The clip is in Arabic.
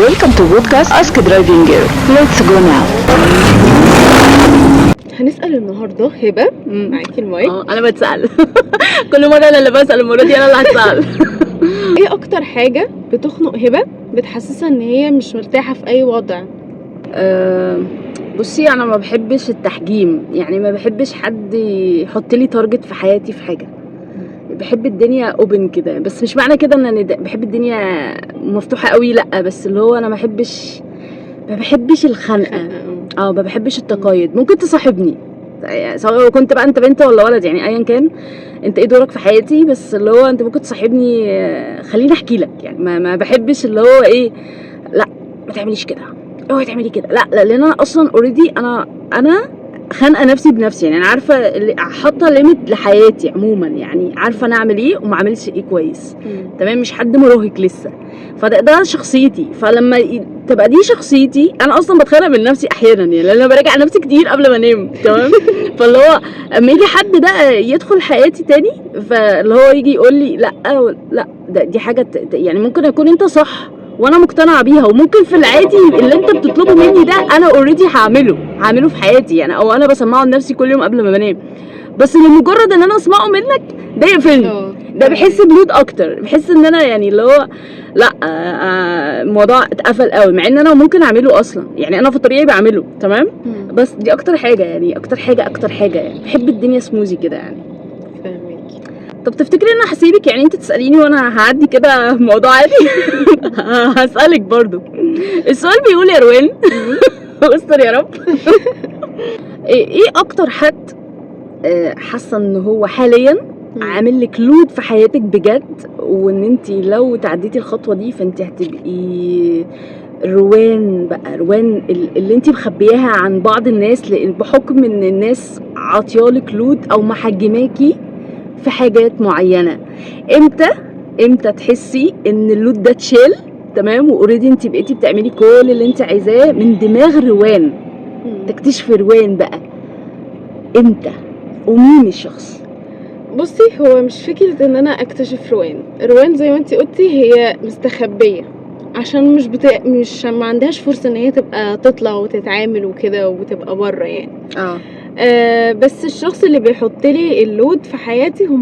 Welcome to podcast Ask Driving Gear. Let's go now. هنسأل النهاردة هبة معاكي المايك. انا بتسأل كل مرة انا اللي بسأل، المرة دي انا اللي هتسأل. ايه اكتر حاجة بتخنق هبة بتحسسها ان هي مش مرتاحة في اي وضع؟ بصي، انا ما بحبش التحجيم، يعني ما بحبش حد يحط لي تارجت في حياتي في حاجة. بحب الدنيا اوبن كده، بس مش معنى كده ان انا بحب الدنيا مفتوحة قوي، لا، بس اللي هو انا ما بحبش الخنقة. ما بحبش التقايد. ممكن تصاحبني سواء كنت بقى انت بنت ولا ولد، يعني ايا كان انت ايه دورك في حياتي، بس اللي هو انت ممكن تصاحبني، خليني احكي لك. يعني ما بحبش اللي هو ايه، لا ما تعمليش كده، اوعي تعملي كده، لا لان انا اصلا اوريدي انا خانقه نفسي بنفسي. يعني انا عارفه حاطه ليميت لحياتي عموما، يعني عارفه انا اعمل ايه وما اعملش ايه كويس. تمام، مش حد مراهق لسه، فده شخصيتي. فلما تبقى دي شخصيتي انا اصلا بتخانق من نفسي احيانا، يعني لان انا براجع نفسي كتير قبل ما انام. تمام. فاللي هو اما يجي حد ده يدخل حياتي تاني، فاللي هو يجي يقول لي لا دي حاجه يعني ممكن يكون انت صح وانا مقتنعه بيها، وممكن في العادي اللي انت بتطلبه مني ده انا اوريدي هعمله في حياتي، يعني او انا بسمعه لنفسي كل يوم قبل ما بنام. بس لمجرد ان انا اسمعه منك ده يقفلني، ده بحس بلود اكتر، بحس ان انا يعني اللي هو لا، الموضوع اتقفل قوي، مع ان انا ممكن اعمله اصلا، يعني انا في الطبيعي بعمله تمام. بس دي اكتر حاجه، يعني اكتر حاجه يعني بحب الدنيا سموزي كده يعني. فاهميكي. طب تفتكري ان انا هسيبك، يعني انت تساليني وانا هعدي كده موضوع عادي؟ هسالك برضو. السؤال بيقول يا روان استر يا رب. ايه اكتر حد حاسه ان هو حاليا عامل لك لود في حياتك بجد، وان انت لو تعديتي الخطوه دي فانت هتبقي روان اللي انت مخبياها عن بعض الناس، بحكم ان الناس عاطيالك لود او محجماكي في حاجات معينه. امتى تحسي ان اللود ده اتشال تمام، واوريدي انت بقيتي بتعملي كل اللي انت عايزاه من دماغ روان، تكتشفي روان بقى امتى ومين الشخص؟ بصي، هو مش فكرة ان انا اكتشف روان زي ما انتي قلتي، هي مستخبية عشان مش ما عندهاش فرصة ان هي تبقى تطلع وتتعامل وكده وتبقى بره يعني. بس الشخص اللي بيحط لي اللود في حياتي هم